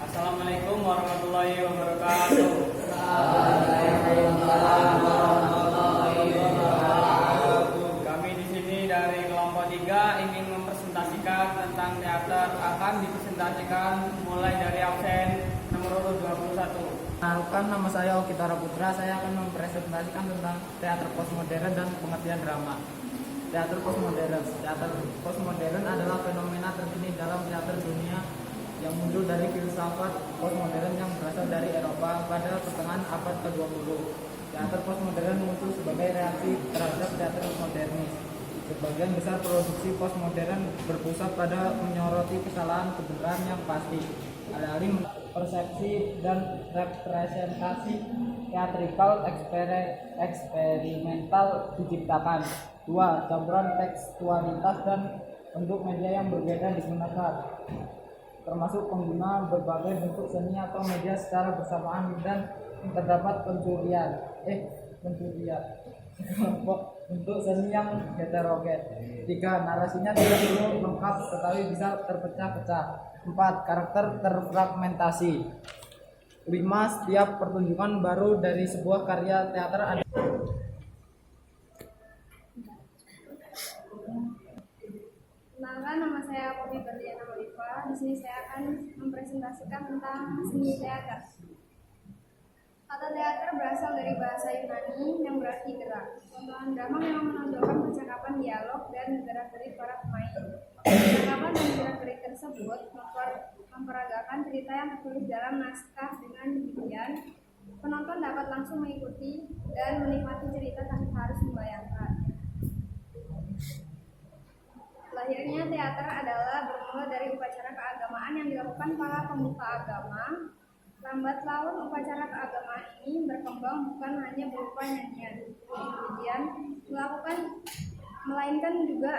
Assalamualaikum warahmatullahi wabarakatuh. Kami di sini dari kelompok 3 ingin mempresentasikan tentang teater. Akan dipresentasikan mulai dari absen nomor urut 21. Perkenalkan, nama saya Okitara Putra. Saya akan mempresentasikan tentang teater postmodern dan pengertian drama. Teater postmodern. Teater postmodern adalah fenomena terkini dalam teater dunia yang muncul dari filsafat postmodern yang berasal dari Eropa pada pertengahan abad ke-20. Teater postmodern muncul sebagai reaksi terhadap teater modernis. Sebagian besar produksi postmodern berpusat pada menyoroti kesalahan kebenaran yang pasti, alih-alih persepsi dan representasi teatrikal eksperimental diciptakan. 2. Campuran tekstualitas dan bentuk media yang berbeda digunakan, termasuk penggunaan berbagai bentuk seni atau media secara bersamaan, dan terdapat pencurian kelompok bentuk seni yang heterogen. 3. Narasinya tidak perlu lengkap tetapi bisa terpecah-pecah. 4. Karakter terfragmentasi. 5. Setiap pertunjukan baru dari sebuah karya teater ada. Kenalkan, nama saya Poppy Berliana Oliva. Di sini saya akan mempresentasikan tentang seni teater. Kata teater berasal dari bahasa Yunani yang berarti gerak. Tontonan drama memang menonjolkan percakapan, dialog, dan gerak-gerik para pemain. Percakapan dan gerak-gerik tersebut memperagakan cerita yang tertulis dalam naskah. Dengan demikian, penonton dapat langsung mengikuti dan menikmati cerita tanpa harus membayangkan. Lahirnya teater adalah bermula dari upacara keagamaan yang dilakukan para pemuka agama. Lambat laun upacara keagamaan ini berkembang bukan hanya berupa nyanyian, puji-pujian, melainkan juga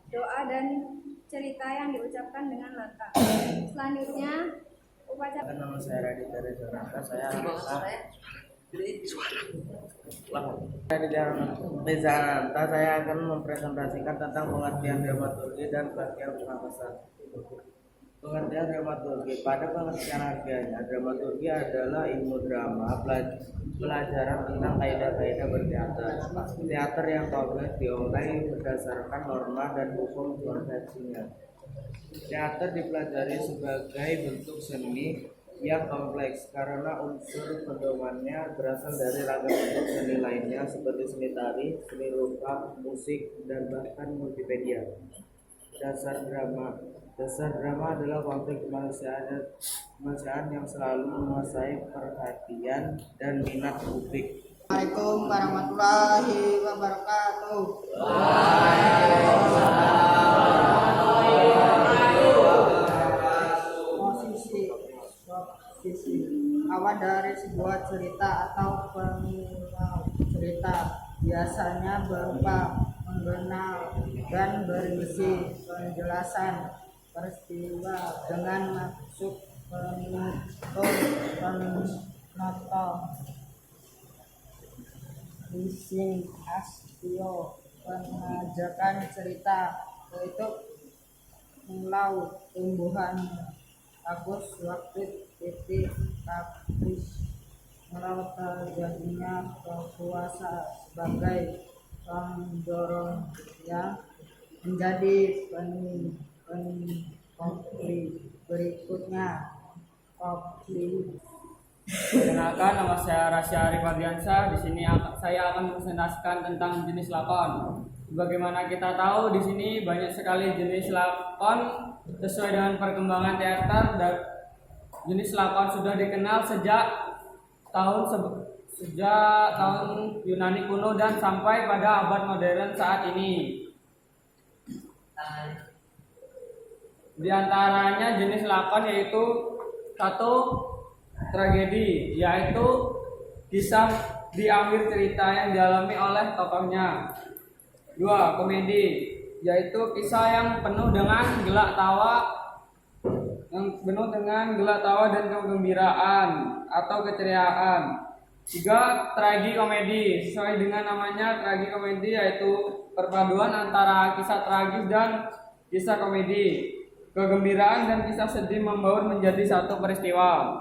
doa dan cerita yang diucapkan dengan lantang. Selanjutnya, upacara. Nama saya Raditya Rezananta. Saya akan mempresentasikan tentang pengertian dramaturgi dan pengertian pengatasan. Pengertian dramaturgi. Pada pengertian harfiahnya, dramaturgi adalah ilmu drama, pelajaran tentang kaidah-kaidah berteater. Teater yang kompleks diolah berdasarkan norma dan hukum konsepsinya. Teater dipelajari sebagai bentuk seni yang kompleks karena unsur pedomannya berasal dari ragam bentuk seni lainnya seperti seni tari, seni rupa, musik, dan bahkan multimedia. Dasar drama adalah konflik kemanusiaan yang selalu menguasai perhatian dan minat publik. Assalamualaikum warahmatullahi wabarakatuh. Posisi awal dari sebuah cerita atau pengulang cerita biasanya berupa mengenal dan berisi penjelasan peristiwa dengan maksud penonton. Leasing astio mengajarkan cerita yaitu melau tumbuhan bagus waktu titik kapris melau terjadinya kekuasaan sebagai pendorong yang menjadi konflik berikutnya. Perkenalkan, nama saya Rasya Arif Ardiansyah. Di sini saya akan mempresentasikan tentang jenis lakon. Bagaimana kita tahu, di sini banyak sekali jenis lakon sesuai dengan perkembangan teater, dan jenis lakon sudah dikenal sejak tahun Yunani kuno dan sampai pada abad modern saat ini. Di antaranya jenis lakon yaitu 1. Tragedi, yaitu kisah di akhir cerita yang dialami oleh tokohnya. 2. Komedi, yaitu kisah yang penuh dengan gelak tawa dan kegembiraan atau keceriaan. 3. Tragikomedi, sesuai dengan namanya tragikomedi, yaitu perpaduan antara kisah tragis dan kisah komedi. kegembiraan dan kisah sedih membaur menjadi satu peristiwa.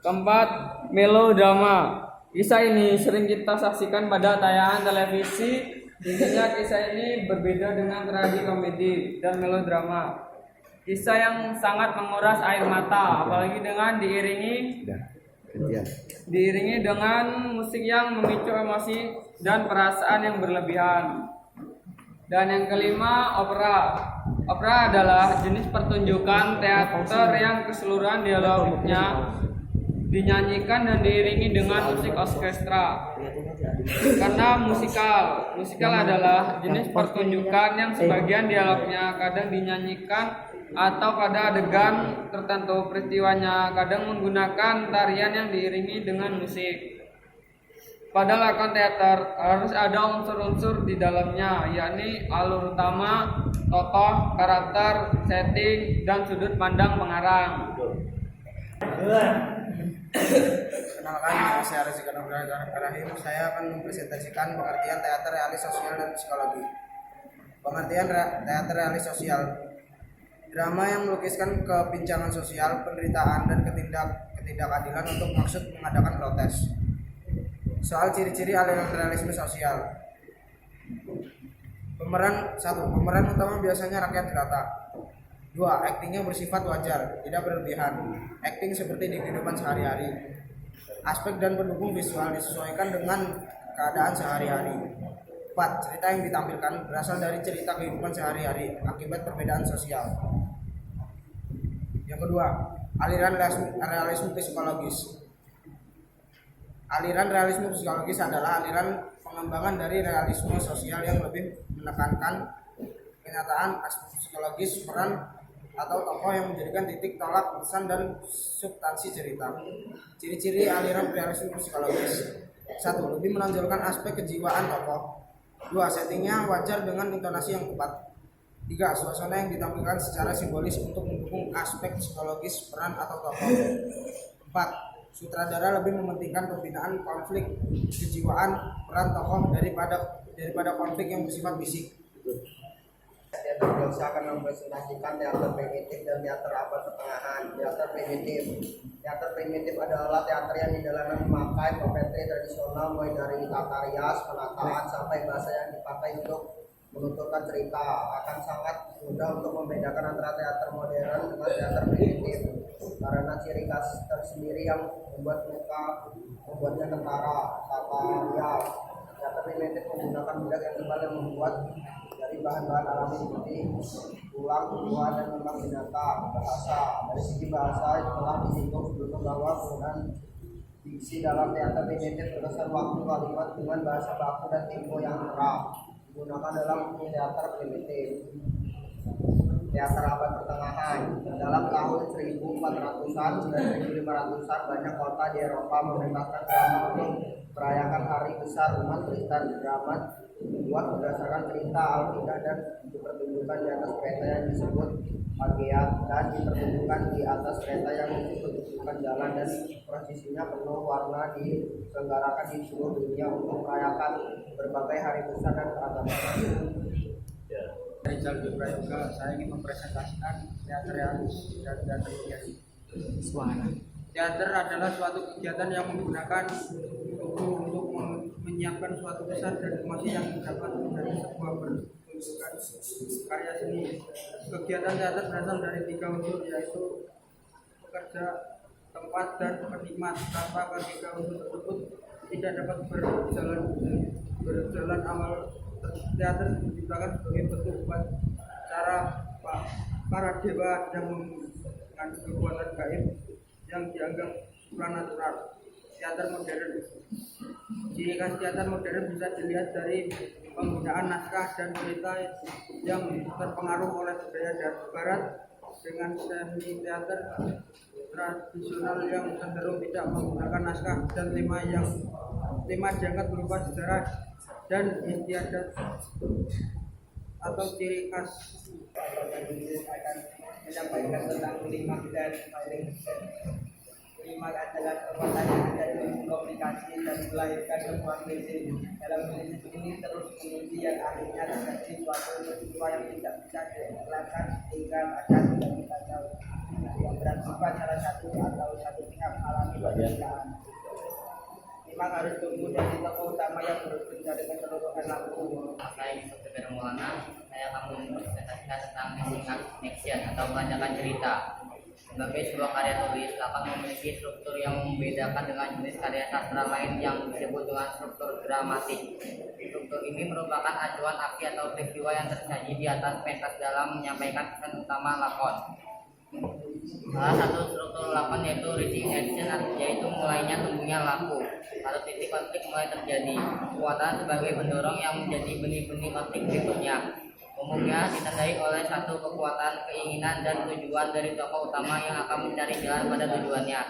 Keempat, melodrama. Kisah ini sering kita saksikan pada tayangan televisi. Intinya kisah ini berbeda dengan tragikomedi dan melodrama. Kisah yang sangat menguras air mata, apalagi dengan diiringi dengan musik yang memicu emosi dan perasaan yang berlebihan. Dan yang kelima, opera. Opera adalah jenis pertunjukan teater yang keseluruhan dialognya dinyanyikan dan diiringi dengan musik orkestra. Karena musikal adalah jenis pertunjukan yang sebagian dialognya kadang dinyanyikan atau pada adegan tertentu peristiwanya kadang menggunakan tarian yang diiringi dengan musik. Pada lakon teater harus ada unsur-unsur di dalamnya, yakni alur utama, tokoh, karakter, setting, dan sudut pandang pengarang. Kenalkan, nama saya Rizky Rahim. Saya akan mempresentasikan pengertian teater realis sosial dan psikologi. Pengertian teater realis sosial: drama yang melukiskan kepincangan sosial, penderitaan, dan ketidakadilan untuk maksud mengadakan protes. Soal ciri-ciri aliran realisme sosial. Pemeran utama biasanya rakyat jelata. 2. Aktingnya bersifat wajar, tidak berlebihan. Akting seperti di kehidupan sehari-hari. Aspek dan pendukung visual disesuaikan dengan keadaan sehari-hari. 4. Cerita yang ditampilkan berasal dari cerita kehidupan sehari-hari akibat perbedaan sosial. Yang kedua, aliran realisme psikologis. Aliran realisme psikologis adalah aliran pengembangan dari realisme sosial yang lebih menekankan kenyataan aspek psikologis peran atau tokoh yang menjadikan titik tolak pesan dan substansi cerita. Ciri-ciri aliran realisme psikologis: 1. Lebih menonjolkan aspek kejiwaan tokoh. 2. Settingnya wajar dengan intonasi yang tepat. 3. Suasana yang ditampilkan secara simbolis untuk mendukung aspek psikologis peran atau tokoh. 4. Sutradara lebih mementingkan pembinaan konflik kejiwaan peran tokoh daripada konflik yang bersifat fisik. Teater Bangsa akan mempresentasikan teater primitif dan teater abad pertengahan. Teater primitif adalah teater yang di dalamnya memakai profesi tradisional mulai dari tata rias, penataan sampai bahasa yang dipakai untuk menuturkan cerita. Akan sangat mudah untuk membedakan antara teater modern dengan teater primitif karena ciri khas tersendiri yang membuatnya kentara. Tata rias. Teater primitif menggunakan budak yang tebal yang membuat dari bahan-bahan alami seperti tulang, tumbuhan, dan lemak binatang. Bahasa: dari segi bahasa telah disinggung sebelumnya bahwa penggunaan diksi dalam teater primitif berdasarkan waktu kalimat dengan bahasa baku dan tempo yang terang digunakan dalam teater primitif. Teater abad pertengahan. Dalam tahun 1400-an dan 1500-an banyak kota di Eropa memerintahkan drama untuk merayakan hari besar umat Kristen. Drama dibuat berdasarkan cerita Alkitab dan dipertunjukkan di atas kereta yang disebut Pageat dan dipertunjukkan di atas kereta yang dipertunjukkan jalan, dan prosesinya penuh warna diselenggarakan di seluruh dunia untuk merayakan berbagai hari besar dan keagamaan. Rizal Prayoga, saya ingin mempresentasikan teater realis dan teater biasa. Teater adalah suatu kegiatan yang menggunakan tubuh untuk menyiapkan suatu pesan dan emosi yang dapat dari sebuah pertunjukan karya seni. Kegiatan teater berasal dari 3 unsur, yaitu pekerja, tempat, dan penikmat. Tanpa ketiga unsur tersebut tidak dapat berjalan amal. Teater diciptakan sebagai bentuk cara para dewa yang mengandung kekuatan gaib yang dianggap supranatural. Teater modern. Ciri khas teater modern bisa dilihat dari penggunaan naskah dan cerita yang terpengaruh oleh budaya barat dengan seni teater tradisional yang cenderung tidak menggunakan naskah dan tema diangkat berupa sejarah dan istiadat atau ciri khas. Akan menyampaikan tentang 5 dan IMAK adalah kekuatan yang ada di komunikasi dan melahirkan sebuah prinsip. Dalam prinsip ini terus menguji yang akhirnya terjadi suatu peristiwa yang tidak bisa dielakkan sehingga akan tidak kita tahu. Yang bersifat salah satu atau satu pihak alami perbedaan. IMAK harus tumbuh dari tokoh utama yang berujung dari keseluruhan lampu. Saya Dr. Maulana, saya akan mempresentasikan tentang missing action atau kebanyakan cerita. Sebagai sebuah karya tulis, lakon memiliki struktur yang membedakan dengan jenis karya sastra lain yang disebut dengan struktur dramatik. Struktur ini merupakan acuan aksi atau peristiwa yang tersaji di atas pentas dalam menyampaikan pesan utama lakon. Salah satu struktur lakon yaitu rising action, yaitu mulainya tumbuhnya laku. Satu titik konflik mulai terjadi. Kekuatan sebagai pendorong yang menjadi benih-benih konflik berikutnya. Umumnya ditandai oleh satu kekuatan, keinginan, dan tujuan dari tokoh utama yang akan mencari jalan pada tujuannya.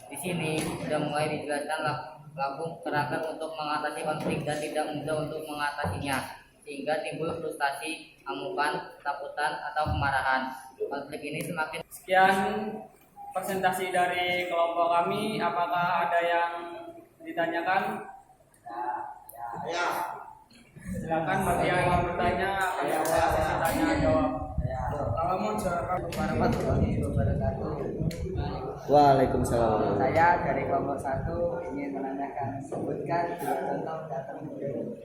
Di sini sudah mulai dijelaskan laku karakter untuk mengatasi konflik dan tidak mudah untuk mengatasinya, sehingga timbul frustasi, amukan, ketakutan, atau kemarahan. Konflik ini semakin. Sekian presentasi dari kelompok kami. Apakah ada yang ditanyakan? Ya. Silakan bagi yang ingin bertanya, akan ada sesi tanya jawab. Kalau mau jawab Warahmatullahi wabarakatuh. Waalaikumsalam. Saya dari kelompok 1 ingin menanyakan, sebutkan 2 contoh teater modern.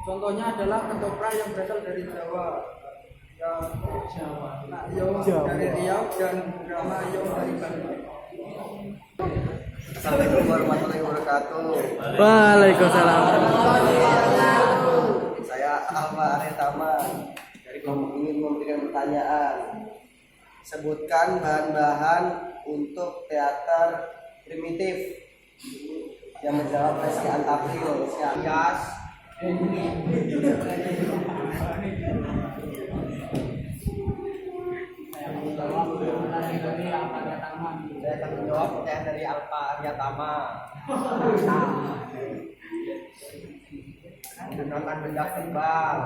contohnya adalah ketoprak yang berasal dari Jawa, yang dari Riau dan drama yang dari Bandung. Assalamualaikum warahmatullahi wabarakatuh. Waalaikumsalam. Saya Alma Aretama dari kelompok ingin memberikan pertanyaan. Sebutkan bahan-bahan untuk teater primitif. Yang menjawab Reski Antapil, Sias. Saya akan menjawab pertanyaan dari Alfa Aryatama. Menggunakan benda tebal.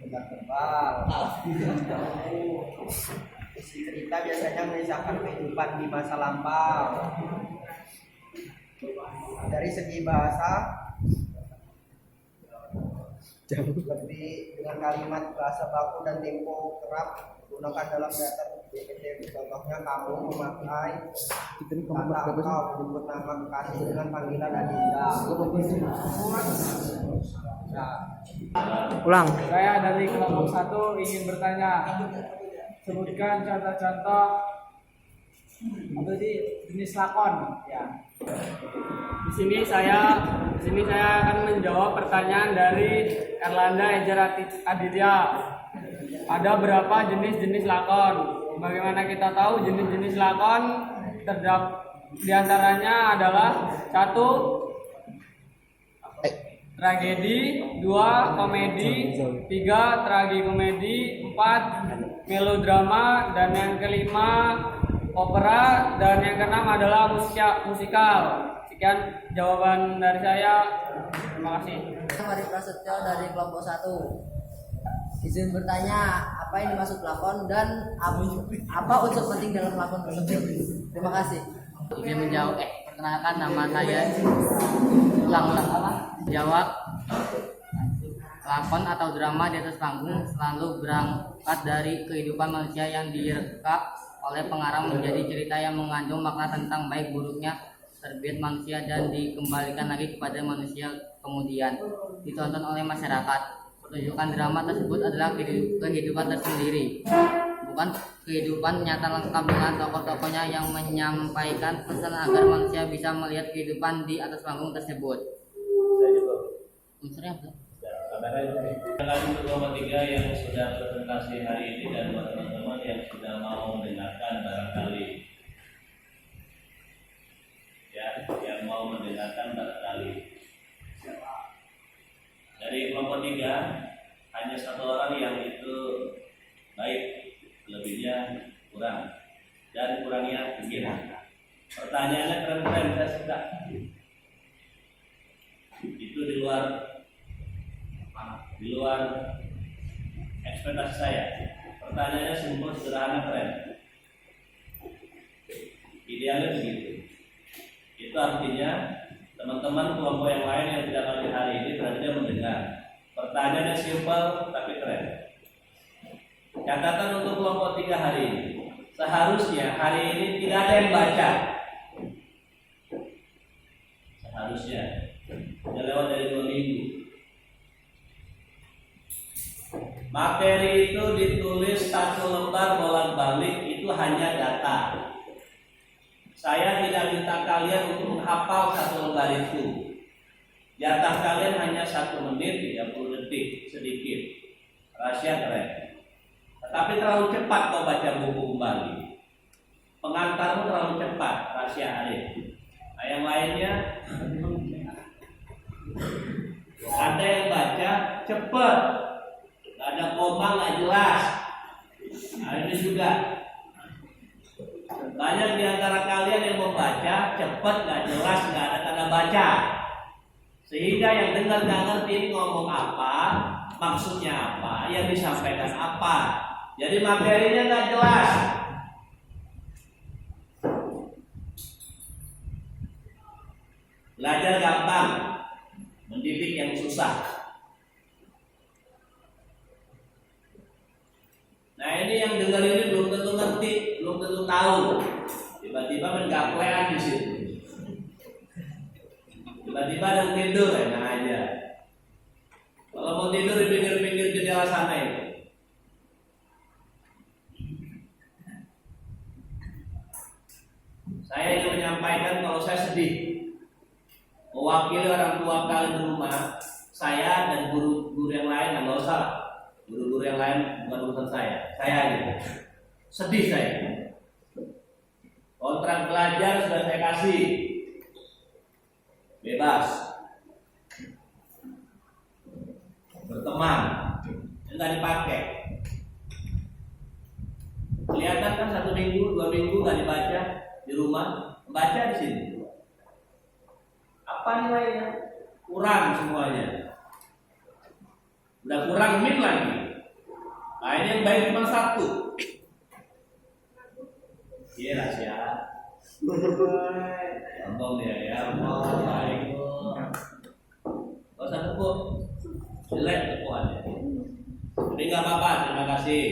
Benda tebal. Isi cerita biasanya mengisahkan kehidupan di masa lampau. Dari segi bahasa, lebih dengan kalimat bahasa baku dan tempo kerap digunakan dalam teater primitif. Contohnya kamu memakai kata engkau menyebut nama kekasih dengan panggilan adinda. Ulang. Saya dari kelompok 1 ingin bertanya. Sebutkan contoh-contoh atau di jenis lakon. Ya. Di sini saya akan menjawab pertanyaan dari Erlanda Ejar Aditya. Ada berapa jenis-jenis lakon? Bagaimana kita tahu jenis-jenis lakon? Di antaranya adalah 1. Tragedi, 2. Komedi, 3. Tragikomedi, 4. Melodrama, dan yang kelima opera, dan yang keenam adalah musikal. Sekian jawaban dari saya. Terima kasih. Mari Prasetyo dari kelompok 1. Izin bertanya, apa yang dimaksud lakon dan apa unsur penting dalam lakon tersebut? Terima kasih. Ingin menjawab, perkenalkan nama saya. Ulang-ulang apa? Jawab. Lakon atau drama di atas panggung selalu berangkat dari kehidupan manusia yang direka oleh pengarang menjadi cerita yang mengandung makna tentang baik buruknya terbiat manusia dan dikembalikan lagi kepada manusia kemudian ditonton oleh masyarakat. Pertunjukan drama tersebut adalah kehidupan tersendiri, bukan kehidupan nyata lengkap dengan tokoh-tokohnya yang menyampaikan pesan agar manusia bisa melihat kehidupan di atas panggung tersebut. Unsurnya apa? Kami kelompok 3 yang sudah presentasi hari ini dan buat teman-teman yang sudah mau mendengarkan barangkali, ya, yang mau mendengarkan barangkali. Dari kelompok 3 hanya 1 orang yang itu baik, lebihnya kurang, dan kurangnya pikiran. Pertanyaannya keren-keren, saya suka. Itu di luar di luar ekspektasi saya. Pertanyaannya simpel, sederhana, keren. Idealnya begitu. Itu artinya teman-teman kelompok yang lain yang tidak hadir hari ini berarti mendengar. Pertanyaannya simpel tapi keren. Catatan untuk kelompok 3 hari ini. Seharusnya hari ini tidak ada yang baca. Seharusnya. Sudah lewat dari 2 minggu. Materi itu ditulis 1 lembar bolak-balik, itu hanya data. Saya tidak minta kalian untuk menghafal 1 lembar itu. Jatah kalian hanya 1 menit 30 detik, sedikit. Rahasia keren. Tetapi terlalu cepat kau baca buku kembali. Pengantarmu terlalu cepat, rahasia Arif. Nah, yang lainnya ada yang baca cepat, gak ada koma, gak jelas. Nah, ini juga banyak di antara kalian yang membaca cepat, gak jelas, gak ada tanda baca, sehingga yang dengar gak ngerti ini ngomong apa, maksudnya apa, yang disampaikan apa. Jadi materinya gak jelas. Belajar gampang, mendidik yang susah. Nah, ini yang dengar ini belum tentu ngerti, belum tentu tahu. Tiba-tiba menggaplean di situ. Tiba-tiba ada yang tidur, enak aja. Kalau mau tidur di pinggir-pinggir jendela sana itu. Saya ingin menyampaikan kalau saya sedih mewakili orang tua kalian di rumah, saya dan guru-guru yang lain, nggak usah. Guru-guru yang lain bukan urusan saya gitu. Sedih saya. Kontrak belajar sudah saya kasih, bebas berteman, nggak dipakai. Kelihatan kan 1 minggu, 2 minggu nggak dibaca di rumah, baca di sini. Apa nilainya? Kurang semuanya. Udah kurang min lagi. Nah, ini yang baik cuma 1. Iya rahasia. Gampang dia ya. Baik. Gak usah tepuk. Jelek tepuannya. Jadi nggak apa-apa. Terima kasih.